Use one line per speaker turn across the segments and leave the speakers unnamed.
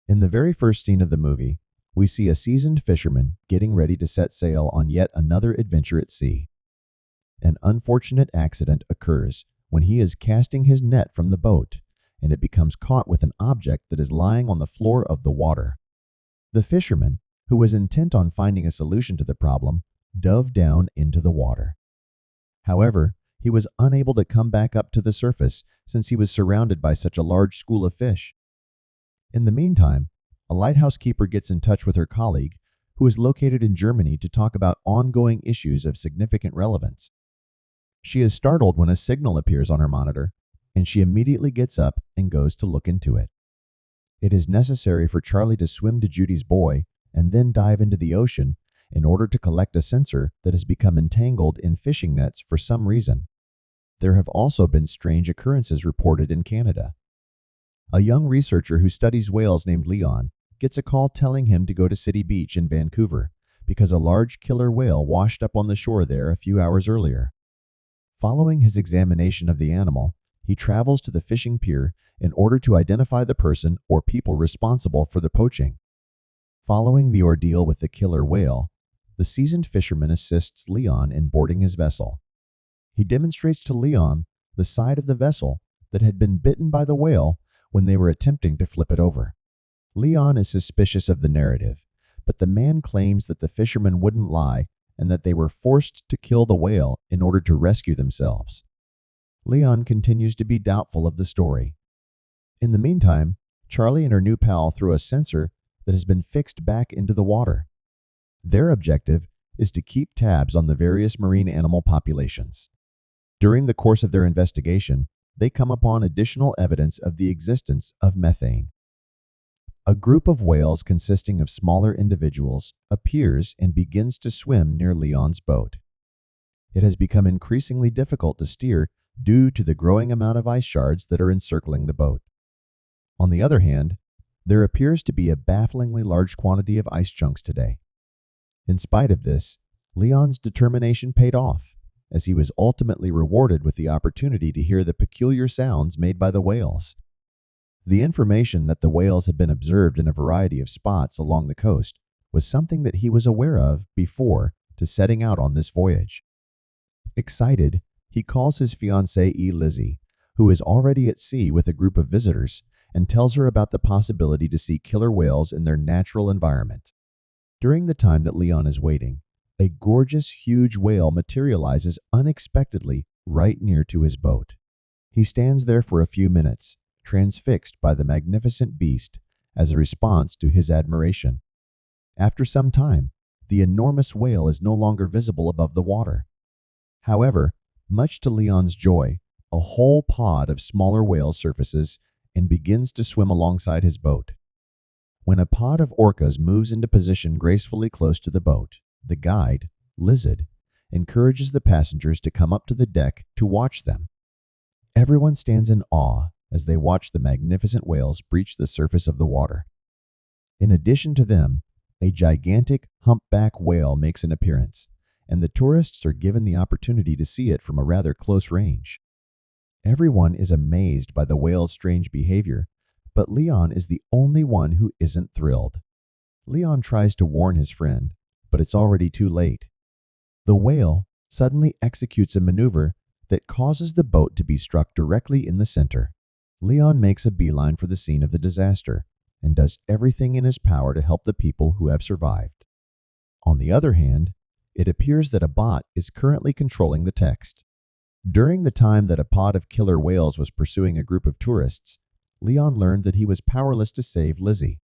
In the very first scene of the movie, we see a seasoned fisherman getting ready to set sail on yet another adventure at sea. An unfortunate accident occurs when he is casting his net from the boat, and it becomes caught with an object that is lying on the floor of the water. The fisherman, who was intent on finding a solution to the problem, dove down into the water. However, he was unable to come back up to the surface since he was surrounded by such a large school of fish. In the meantime, a lighthouse keeper gets in touch with her colleague, who is located in Germany, to talk about ongoing issues of significant relevance. She is startled when a signal appears on her monitor, and she immediately gets up and goes to look into it. It is necessary for Charlie to swim to Judy's buoy and then dive into the ocean in order to collect a sensor that has become entangled in fishing nets for some reason. There have also been strange occurrences reported in Canada. A young researcher who studies whales named Leon gets a call telling him to go to City Beach in Vancouver because a large killer whale washed up on the shore there a few hours earlier. Following his examination of the animal, he travels to the fishing pier in order to identify the person or people responsible for the poaching. Following the ordeal with the killer whale, the seasoned fisherman assists Leon in boarding his vessel. He demonstrates to Leon the side of the vessel that had been bitten by the whale when they were attempting to flip it over. Leon is suspicious of the narrative, but the man claims that the fisherman wouldn't lie and that they were forced to kill the whale in order to rescue themselves. Leon continues to be doubtful of the story. In the meantime, Charlie and her new pal throw a sensor that has been fixed back into the water. Their objective is to keep tabs on the various marine animal populations. During the course of their investigation, they come upon additional evidence of the existence of methane. A group of whales consisting of smaller individuals appears and begins to swim near Leon's boat. It has become increasingly difficult to steer due to the growing amount of ice shards that are encircling the boat. On the other hand, there appears to be a bafflingly large quantity of ice chunks today. In spite of this, Leon's determination paid off, as he was ultimately rewarded with the opportunity to hear the peculiar sounds made by the whales. The information that the whales had been observed in a variety of spots along the coast was something that he was aware of before to setting out on this voyage. Excited, he calls his fiancée Lizzie, who is already at sea with a group of visitors, and tells her about the possibility to see killer whales in their natural environment. During the time that Leon is waiting, a gorgeous, huge whale materializes unexpectedly right near to his boat. He stands there for a few minutes, transfixed by the magnificent beast as a response to his admiration. After some time, the enormous whale is no longer visible above the water. However, much to Leon's joy, a whole pod of smaller whales surfaces and begins to swim alongside his boat. When a pod of orcas moves into position gracefully close to the boat, the guide, Lizard, encourages the passengers to come up to the deck to watch them. Everyone stands in awe as they watch the magnificent whales breach the surface of the water. In addition to them, a gigantic humpback whale makes an appearance, and the tourists are given the opportunity to see it from a rather close range. Everyone is amazed by the whale's strange behavior, but Leon is the only one who isn't thrilled. Leon tries to warn his friend, but it's already too late. The whale suddenly executes a maneuver that causes the boat to be struck directly in the center. Leon makes a beeline for the scene of the disaster and does everything in his power to help the people who have survived. On the other hand, it appears that a bot is currently controlling the text. During the time that a pod of killer whales was pursuing a group of tourists, Leon learned that he was powerless to save Lizzie.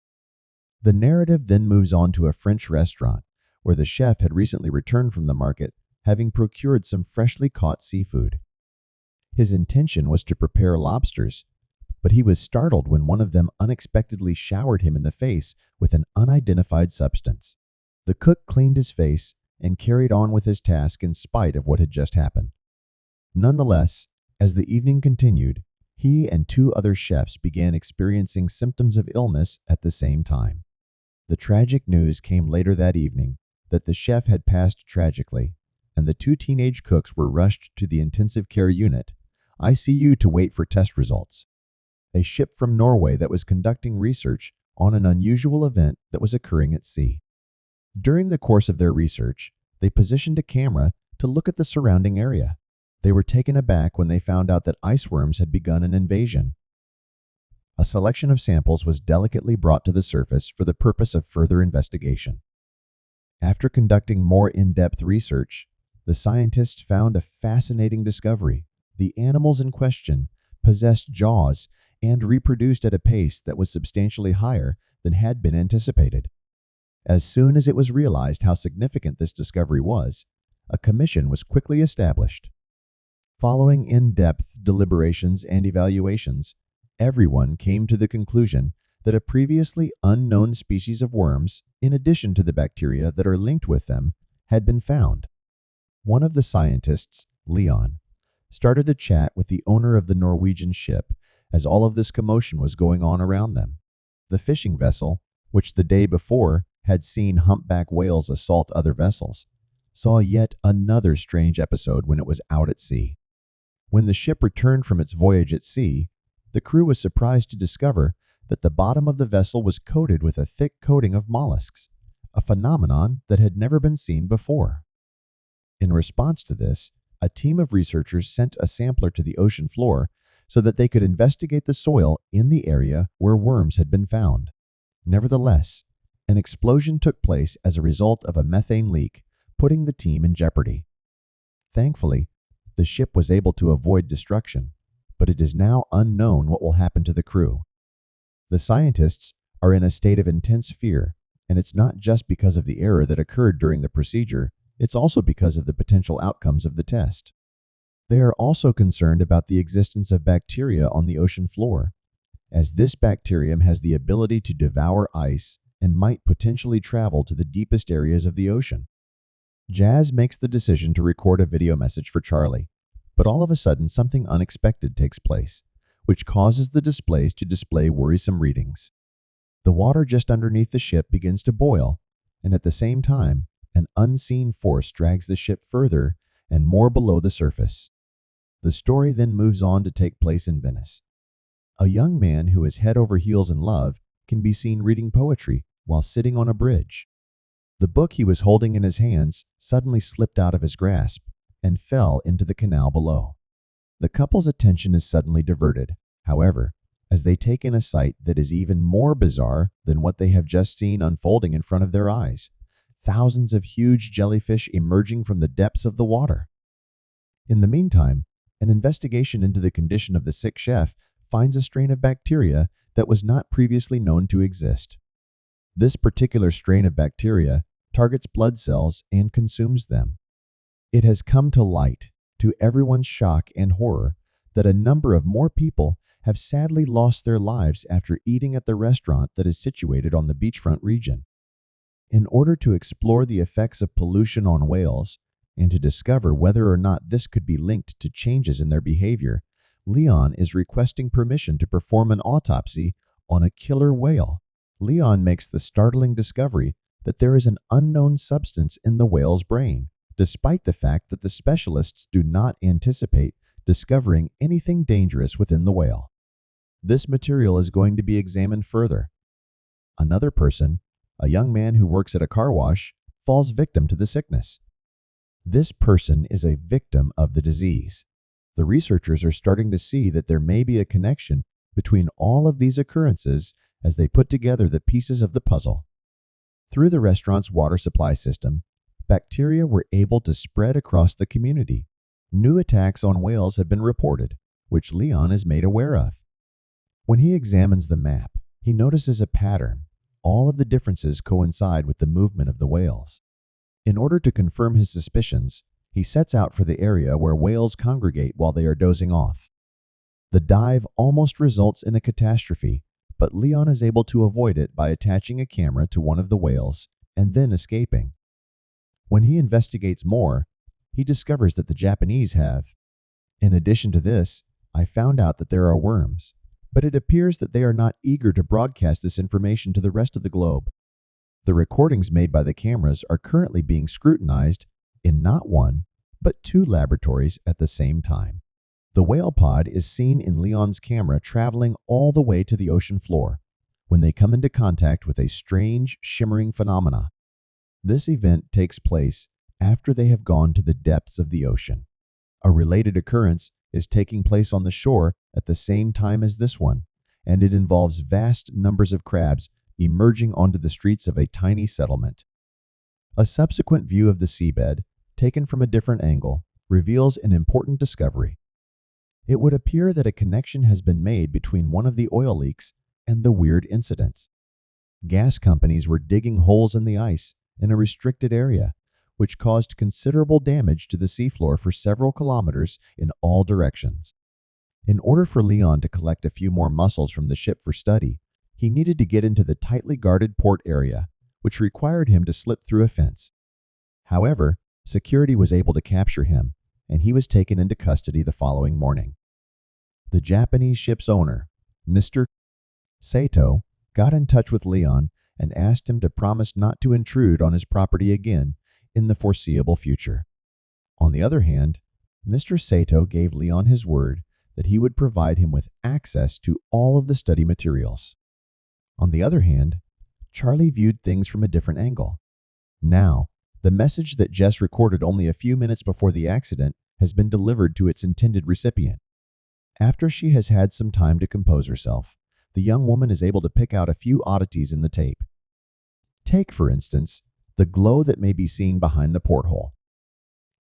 The narrative then moves on to a French restaurant, where the chef had recently returned from the market, having procured some freshly caught seafood. His intention was to prepare lobsters, but he was startled when one of them unexpectedly showered him in the face with an unidentified substance. The cook cleaned his face and carried on with his task in spite of what had just happened. Nonetheless, as the evening continued, he and two other chefs began experiencing symptoms of illness at the same time. The tragic news came later that evening that the chef had passed tragically, and the two teenage cooks were rushed to the intensive care unit, ICU, to wait for test results. A ship from Norway that was conducting research on an unusual event that was occurring at sea. During the course of their research, they positioned a camera to look at the surrounding area. They were taken aback when they found out that ice worms had begun an invasion. A selection of samples was delicately brought to the surface for the purpose of further investigation. After conducting more in-depth research, the scientists found a fascinating discovery. The animals in question possessed jaws and reproduced at a pace that was substantially higher than had been anticipated. As soon as it was realized how significant this discovery was, a commission was quickly established. Following in-depth deliberations and evaluations, everyone came to the conclusion that a previously unknown species of worms, in addition to the bacteria that are linked with them, had been found. One of the scientists, Leon, started a chat with the owner of the Norwegian ship as all of this commotion was going on around them. The fishing vessel, which the day before had seen humpback whales assault other vessels, saw yet another strange episode when it was out at sea. When the ship returned from its voyage at sea, the crew was surprised to discover that the bottom of the vessel was coated with a thick coating of mollusks, a phenomenon that had never been seen before. In response to this, a team of researchers sent a sampler to the ocean floor so that they could investigate the soil in the area where worms had been found. Nevertheless, an explosion took place as a result of a methane leak, putting the team in jeopardy. Thankfully, the ship was able to avoid destruction, but it is now unknown what will happen to the crew. The scientists are in a state of intense fear, and it's not just because of the error that occurred during the procedure, it's also because of the potential outcomes of the test. They are also concerned about the existence of bacteria on the ocean floor, as this bacterium has the ability to devour ice and might potentially travel to the deepest areas of the ocean. Jazz makes the decision to record a video message for Charlie, but all of a sudden something unexpected takes place, which causes the displays to display worrisome readings. The water just underneath the ship begins to boil, and at the same time, an unseen force drags the ship further and more below the surface. The story then moves on to take place in Venice. A young man who is head over heels in love can be seen reading poetry while sitting on a bridge. The book he was holding in his hands suddenly slipped out of his grasp and fell into the canal below. The couple's attention is suddenly diverted, however, as they take in a sight that is even more bizarre than what they have just seen unfolding in front of their eyes. Thousands of huge jellyfish emerging from the depths of the water. In the meantime, an investigation into the condition of the sick chef finds a strain of bacteria that was not previously known to exist. This particular strain of bacteria targets blood cells and consumes them. It has come to light, to everyone's shock and horror, that a number of more people have sadly lost their lives after eating at the restaurant that is situated on the beachfront region. In order to explore the effects of pollution on whales and to discover whether or not this could be linked to changes in their behavior, Leon is requesting permission to perform an autopsy on a killer whale. Leon makes the startling discovery that there is an unknown substance in the whale's brain, despite the fact that the specialists do not anticipate discovering anything dangerous within the whale. This material is going to be examined further. Another person, a young man who works at a car wash, falls victim to the sickness. This person is a victim of the disease. The researchers are starting to see that there may be a connection between all of these occurrences as they put together the pieces of the puzzle. Through the restaurant's water supply system, bacteria were able to spread across the community. New attacks on whales have been reported, which Leon is made aware of. When he examines the map, he notices a pattern. All of the differences coincide with the movement of the whales. In order to confirm his suspicions, he sets out for the area where whales congregate while they are dozing off. The dive almost results in a catastrophe, but Leon is able to avoid it by attaching a camera to one of the whales and then escaping. When he investigates more, he discovers that the Japanese have. In addition to this, I found out that there are worms, but it appears that they are not eager to broadcast this information to the rest of the globe. The recordings made by the cameras are currently being scrutinized in not one, but two laboratories at the same time. The whale pod is seen in Leon's camera traveling all the way to the ocean floor, when they come into contact with a strange, shimmering phenomena. This event takes place after they have gone to the depths of the ocean. A related occurrence is taking place on the shore at the same time as this one, and it involves vast numbers of crabs emerging onto the streets of a tiny settlement. A subsequent view of the seabed, taken from a different angle, reveals an important discovery. It would appear that a connection has been made between one of the oil leaks and the weird incidents. Gas companies were digging holes in the ice in a restricted area, which caused considerable damage to the seafloor for several kilometers in all directions. In order for Leon to collect a few more mussels from the ship for study, he needed to get into the tightly guarded port area, which required him to slip through a fence. However, security was able to capture him, and he was taken into custody the following morning. The Japanese ship's owner, Mr. Sato, got in touch with Leon and asked him to promise not to intrude on his property again in the foreseeable future. On the other hand, Mr. Sato gave Leon his word that he would provide him with access to all of the study materials. On the other hand, Charlie viewed things from a different angle. Now, the message that Jess recorded only a few minutes before the accident has been delivered to its intended recipient. After she has had some time to compose herself, the young woman is able to pick out a few oddities in the tape. Take, for instance, the glow that may be seen behind the porthole.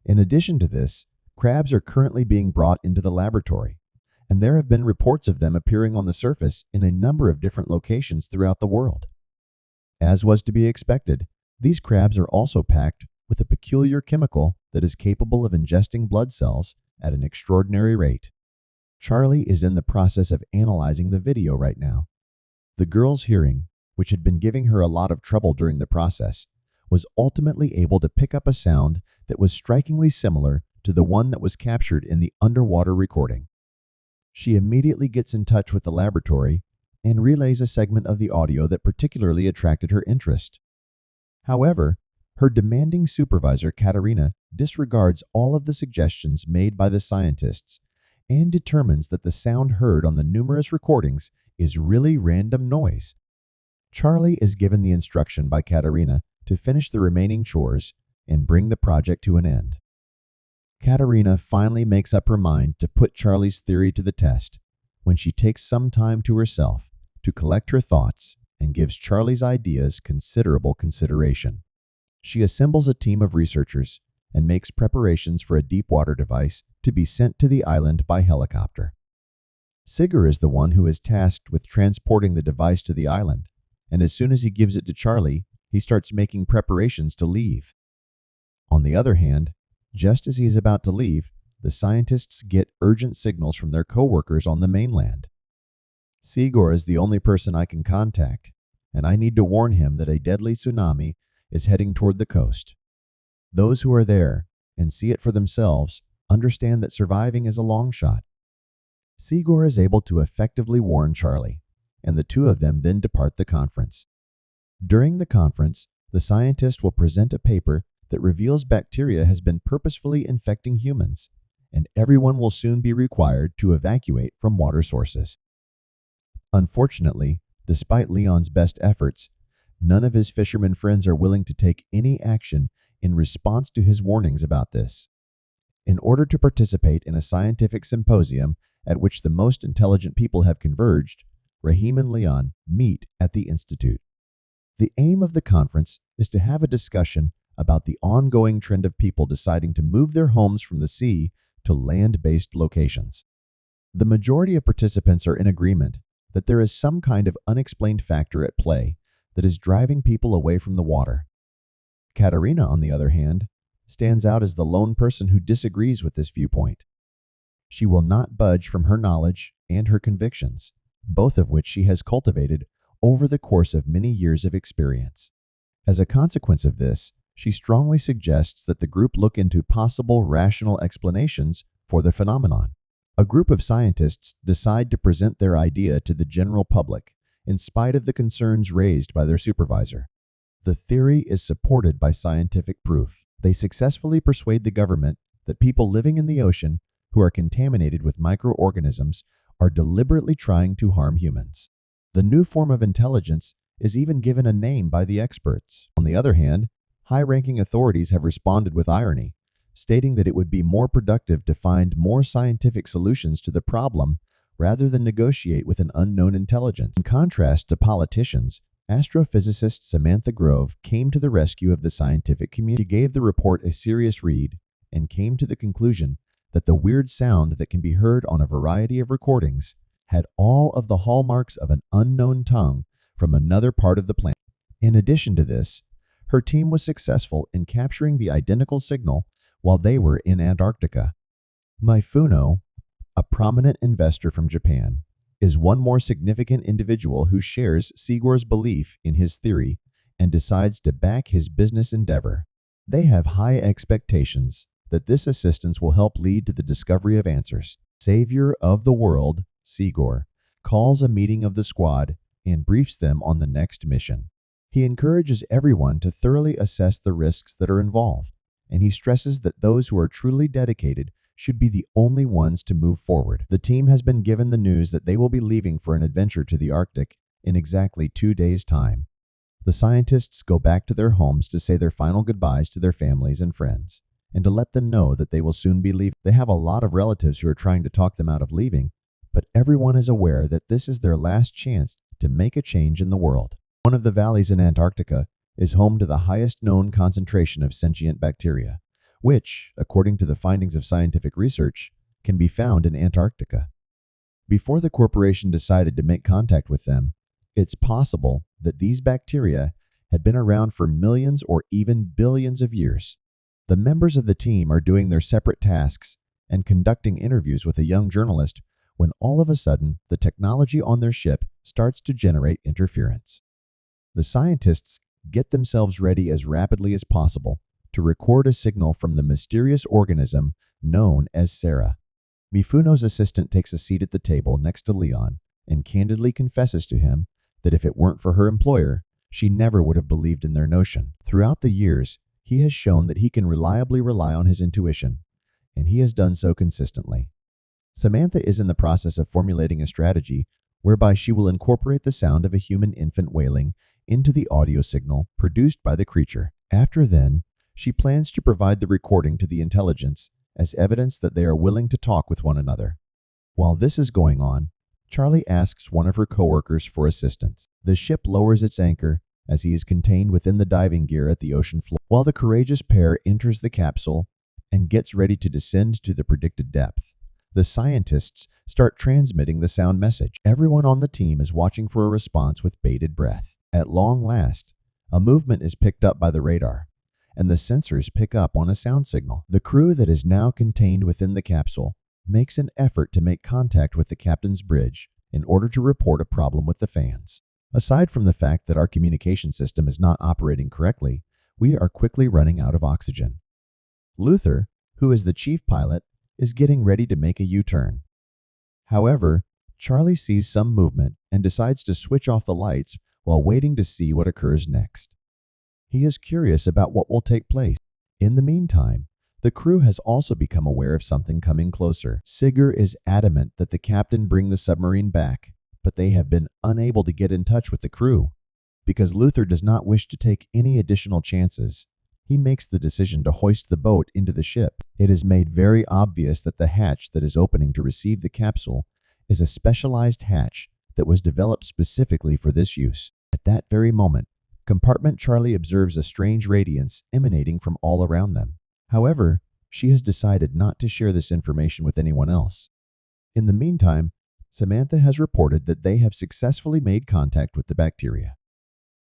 In addition to this, crabs are currently being brought into the laboratory, and there have been reports of them appearing on the surface in a number of different locations throughout the world. As was to be expected, these crabs are also packed with a peculiar chemical that is capable of ingesting blood cells at an extraordinary rate. Charlie is in the process of analyzing the video right now. The girl's hearing, which had been giving her a lot of trouble during the process, was ultimately able to pick up a sound that was strikingly similar to the one that was captured in the underwater recording. She immediately gets in touch with the laboratory and relays a segment of the audio that particularly attracted her interest. However, her demanding supervisor, Katerina, disregards all of the suggestions made by the scientists and determines that the sound heard on the numerous recordings is really random noise. Charlie is given the instruction by Katerina to finish the remaining chores and bring the project to an end. Katerina finally makes up her mind to put Charlie's theory to the test when she takes some time to herself to collect her thoughts and gives Charlie's ideas considerable consideration. She assembles a team of researchers and makes preparations for a deep-water device to be sent to the island by helicopter. Sigur is the one who is tasked with transporting the device to the island, and as soon as he gives it to Charlie, he starts making preparations to leave. On the other hand, just as he is about to leave, the scientists get urgent signals from their co-workers on the mainland. Sigur is the only person I can contact, and I need to warn him that a deadly tsunami is heading toward the coast. Those who are there and see it for themselves understand that surviving is a long shot. Sigur is able to effectively warn Charlie, and the two of them then depart the conference. During the conference, the scientist will present a paper that reveals bacteria has been purposefully infecting humans, and everyone will soon be required to evacuate from water sources. Unfortunately, despite Leon's best efforts, none of his fisherman friends are willing to take any action in response to his warnings about this. In order to participate in a scientific symposium at which the most intelligent people have converged, Rahim and Leon meet at the Institute. The aim of the conference is to have a discussion about the ongoing trend of people deciding to move their homes from the sea to land-based locations. The majority of participants are in agreement that there is some kind of unexplained factor at play that is driving people away from the water. Katerina, on the other hand, stands out as the lone person who disagrees with this viewpoint. She will not budge from her knowledge and her convictions, both of which she has cultivated over the course of many years of experience. As a consequence of this, she strongly suggests that the group look into possible rational explanations for the phenomenon. A group of scientists decide to present their idea to the general public, in spite of the concerns raised by their supervisor. The theory is supported by scientific proof. They successfully persuade the government that people living in the ocean who are contaminated with microorganisms are deliberately trying to harm humans. The new form of intelligence is even given a name by the experts. On the other hand, high-ranking authorities have responded with irony, stating that it would be more productive to find more scientific solutions to the problem rather than negotiate with an unknown intelligence. In contrast to politicians, astrophysicist Samantha Grove came to the rescue of the scientific community. She gave the report a serious read and came to the conclusion that the weird sound that can be heard on a variety of recordings had all of the hallmarks of an unknown tongue from another part of the planet. In addition to this, her team was successful in capturing the identical signal while they were in Antarctica. Mifuno, a prominent investor from Japan, is one more significant individual who shares Sigur's belief in his theory and decides to back his business endeavor. They have high expectations that this assistance will help lead to the discovery of answers. Savior of the world, Sigur, calls a meeting of the squad and briefs them on the next mission. He encourages everyone to thoroughly assess the risks that are involved, and he stresses that those who are truly dedicated should be the only ones to move forward. The team has been given the news that they will be leaving for an adventure to the Arctic in exactly 2 days' time. The scientists go back to their homes to say their final goodbyes to their families and friends, and to let them know that they will soon be leaving. They have a lot of relatives who are trying to talk them out of leaving, but everyone is aware that this is their last chance to make a change in the world. One of the valleys in Antarctica is home to the highest known concentration of sentient bacteria, which, according to the findings of scientific research, can be found in Antarctica. Before the corporation decided to make contact with them, it's possible that these bacteria had been around for millions or even billions of years. The members of the team are doing their separate tasks and conducting interviews with a young journalist when all of a sudden the technology on their ship starts to generate interference. The scientists get themselves ready as rapidly as possible to record a signal from the mysterious organism known as Sarah. Mifuno's assistant takes a seat at the table next to Leon and candidly confesses to him that if it weren't for her employer, she never would have believed in their notion. Throughout the years, he has shown that he can reliably rely on his intuition, and he has done so consistently. Samantha is in the process of formulating a strategy whereby she will incorporate the sound of a human infant wailing into the audio signal produced by the creature. After then, she plans to provide the recording to the intelligence as evidence that they are willing to talk with one another. While this is going on, Charlie asks one of her coworkers for assistance. The ship lowers its anchor as he is contained within the diving gear at the ocean floor, while the courageous pair enters the capsule and gets ready to descend to the predicted depth. The scientists start transmitting the sound message. Everyone on the team is watching for a response with bated breath. At long last, a movement is picked up by the radar, and the sensors pick up on a sound signal. The crew that is now contained within the capsule makes an effort to make contact with the captain's bridge in order to report a problem with the fans. Aside from the fact that our communication system is not operating correctly, we are quickly running out of oxygen. Luther, who is the chief pilot, is getting ready to make a U-turn. However, Charlie sees some movement and decides to switch off the lights while waiting to see what occurs next. He is curious about what will take place. In the meantime, the crew has also become aware of something coming closer. Sigur is adamant that the captain bring the submarine back, but they have been unable to get in touch with the crew. Because Luther does not wish to take any additional chances, he makes the decision to hoist the boat into the ship. It is made very obvious that the hatch that is opening to receive the capsule is a specialized hatch that was developed specifically for this use. At that very moment, Compartment Charlie observes a strange radiance emanating from all around them. However, she has decided not to share this information with anyone else. In the meantime, Samantha has reported that they have successfully made contact with the bacteria.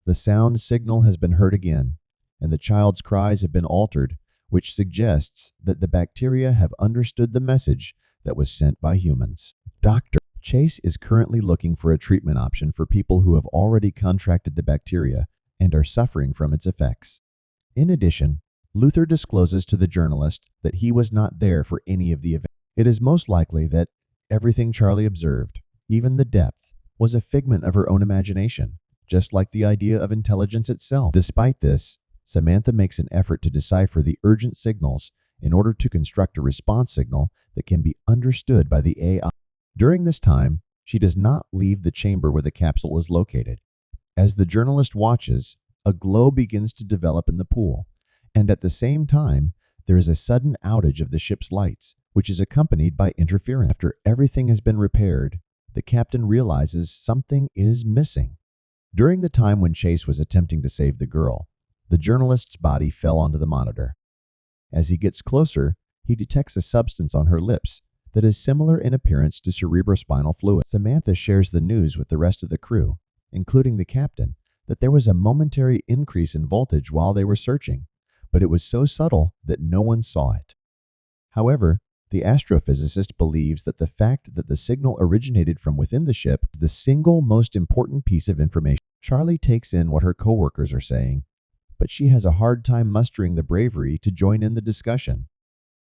The sound signal has been heard again, and the child's cries have been altered, which suggests that the bacteria have understood the message that was sent by humans. Dr. Chase is currently looking for a treatment option for people who have already contracted the bacteria and are suffering from its effects. In addition, Luther discloses to the journalist that he was not there for any of the events. It is most likely that everything Charlie observed, even the depth, was a figment of her own imagination, just like the idea of intelligence itself. Despite this, Samantha makes an effort to decipher the urgent signals in order to construct a response signal that can be understood by the AI. During this time, She does not leave the chamber where the capsule is located. As the journalist watches, a glow begins to develop in the pool, and at the same time, there is a sudden outage of the ship's lights, which is accompanied by interference. After everything has been repaired, the captain realizes something is missing. During the time when Chase was attempting to save the girl, the journalist's body fell onto the monitor. As he gets closer, he detects a substance on her lips that is similar in appearance to cerebrospinal fluid. Samantha shares the news with the rest of the crew, including the captain, that there was a momentary increase in voltage while they were searching, but it was so subtle that no one saw it. However, the astrophysicist believes that the fact that the signal originated from within the ship is the single most important piece of information. Charlie takes in what her coworkers are saying, but she has a hard time mustering the bravery to join in the discussion.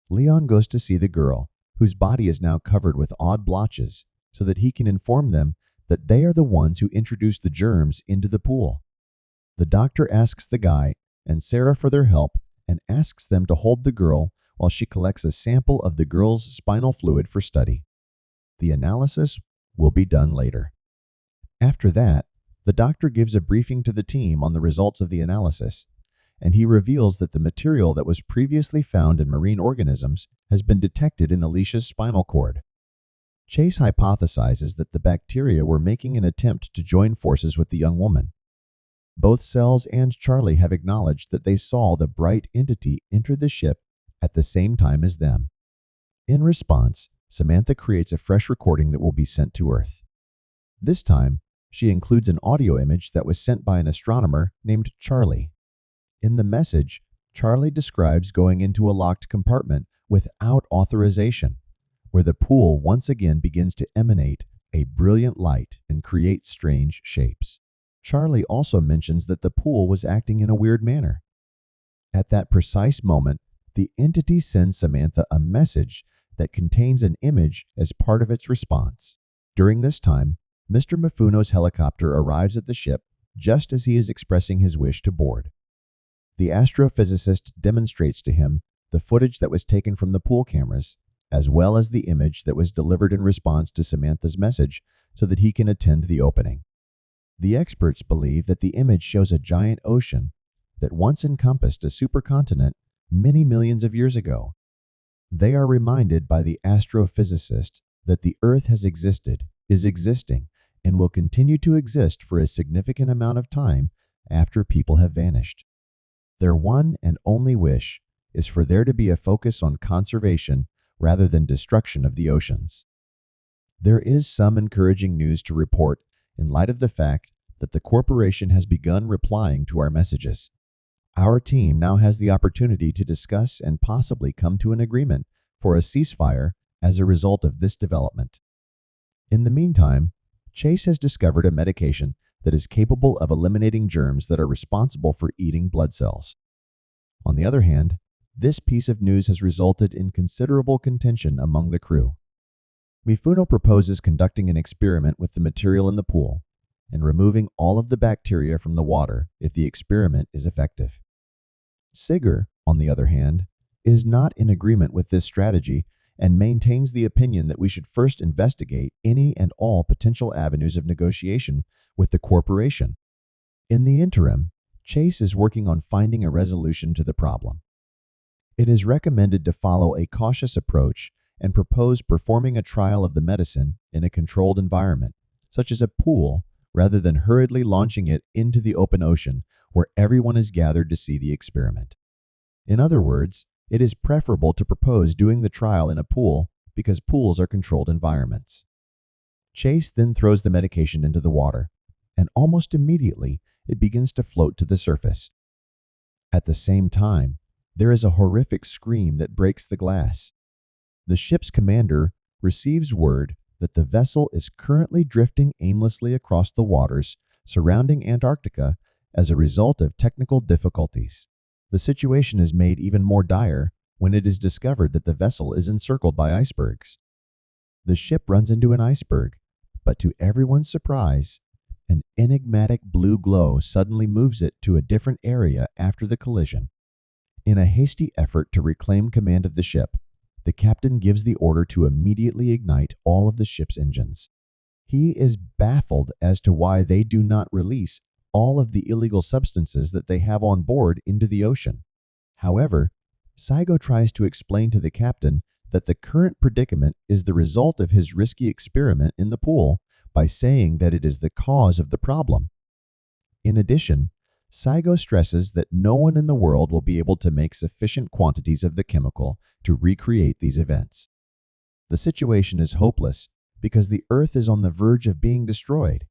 Leon goes to see the girl, whose body is now covered with odd blotches, so that he can inform them that they are the ones who introduced the germs into the pool. The doctor asks the guy and Sarah for their help and asks them to hold the girl while she collects a sample of the girl's spinal fluid for study. The analysis will be done later. After that, the doctor gives a briefing to the team on the results of the analysis, and he reveals that the material that was previously found in marine organisms has been detected in Alicia's spinal cord. Chase hypothesizes that the bacteria were making an attempt to join forces with the young woman. Both Sells and Charlie have acknowledged that they saw the bright entity enter the ship at the same time as them. In response, Samantha creates a fresh recording that will be sent to Earth. This time, she includes an audio image that was sent by an astronomer named Charlie. In the message, Charlie describes going into a locked compartment without authorization, where the pool once again begins to emanate a brilliant light and create strange shapes. Charlie also mentions that the pool was acting in a weird manner. At that precise moment, the entity sends Samantha a message that contains an image as part of its response. During this time, Mr. Mifuno's helicopter arrives at the ship just as he is expressing his wish to board. The astrophysicist demonstrates to him the footage that was taken from the pool cameras, as well as the image that was delivered in response to Samantha's message so that he can attend the opening. The experts believe that the image shows a giant ocean that once encompassed a supercontinent many millions of years ago. They are reminded by the astrophysicist that the Earth has existed, is existing, and will continue to exist for a significant amount of time after people have vanished. Their one and only wish is for there to be a focus on conservation rather than destruction of the oceans. There is some encouraging news to report in light of the fact that the corporation has begun replying to our messages. Our team now has the opportunity to discuss and possibly come to an agreement for a ceasefire as a result of this development. In the meantime, Chase has discovered a medication that is capable of eliminating germs that are responsible for eating blood cells. On the other hand, this piece of news has resulted in considerable contention among the crew. Mifuno proposes conducting an experiment with the material in the pool and removing all of the bacteria from the water if the experiment is effective. Sigur, on the other hand, is not in agreement with this strategy and maintains the opinion that we should first investigate any and all potential avenues of negotiation with the corporation. In the interim, Chase is working on finding a resolution to the problem. It is recommended to follow a cautious approach and propose performing a trial of the medicine in a controlled environment, such as a pool, rather than hurriedly launching it into the open ocean where everyone is gathered to see the experiment. In other words, it is preferable to propose doing the trial in a pool because pools are controlled environments. Chase then throws the medication into the water, and almost immediately it begins to float to the surface. At the same time, there is a horrific scream that breaks the glass. The ship's commander receives word that the vessel is currently drifting aimlessly across the waters surrounding Antarctica as a result of technical difficulties. The situation is made even more dire when it is discovered that the vessel is encircled by icebergs. The ship runs into an iceberg, but to everyone's surprise, an enigmatic blue glow suddenly moves it to a different area after the collision. In a hasty effort to reclaim command of the ship, the captain gives the order to immediately ignite all of the ship's engines. He is baffled as to why they do not release all of the illegal substances that they have on board into the ocean. However, Sigo tries to explain to the captain that the current predicament is the result of his risky experiment in the pool by saying that it is the cause of the problem. In addition, Sigo stresses that no one in the world will be able to make sufficient quantities of the chemical to recreate these events. The situation is hopeless because the Earth is on the verge of being destroyed.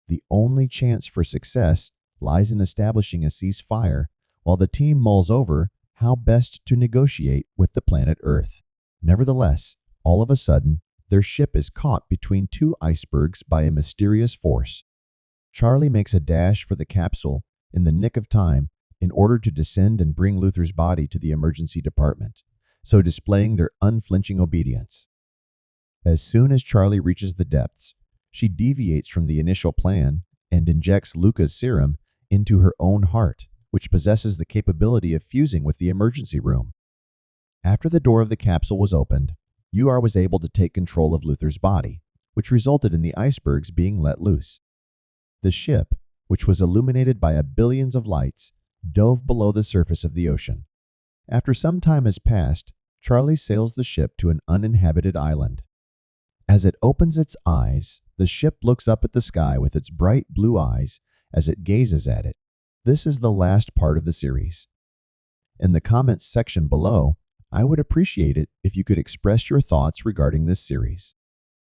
The only chance for success lies in establishing a ceasefire while the team mulls over how best to negotiate with the planet Earth. Nevertheless, all of a sudden, their ship is caught between two icebergs by a mysterious force. Charlie makes a dash for the capsule in the nick of time in order to descend and bring Luther's body to the emergency department, so displaying their unflinching obedience. As soon as Charlie reaches the depths, she deviates from the initial plan and injects Luca's serum into her own heart, which possesses the capability of fusing with the emergency room. After the door of the capsule was opened, UR was able to take control of Luther's body, which resulted in the icebergs being let loose. The ship, which was illuminated by billions of lights, dove below the surface of the ocean. After some time has passed, Charlie sails the ship to an uninhabited island. As it opens its eyes, the ship looks up at the sky with its bright blue eyes as it gazes at it. This is the last part of the series. In the comments section below, I would appreciate it if you could express your thoughts regarding this series.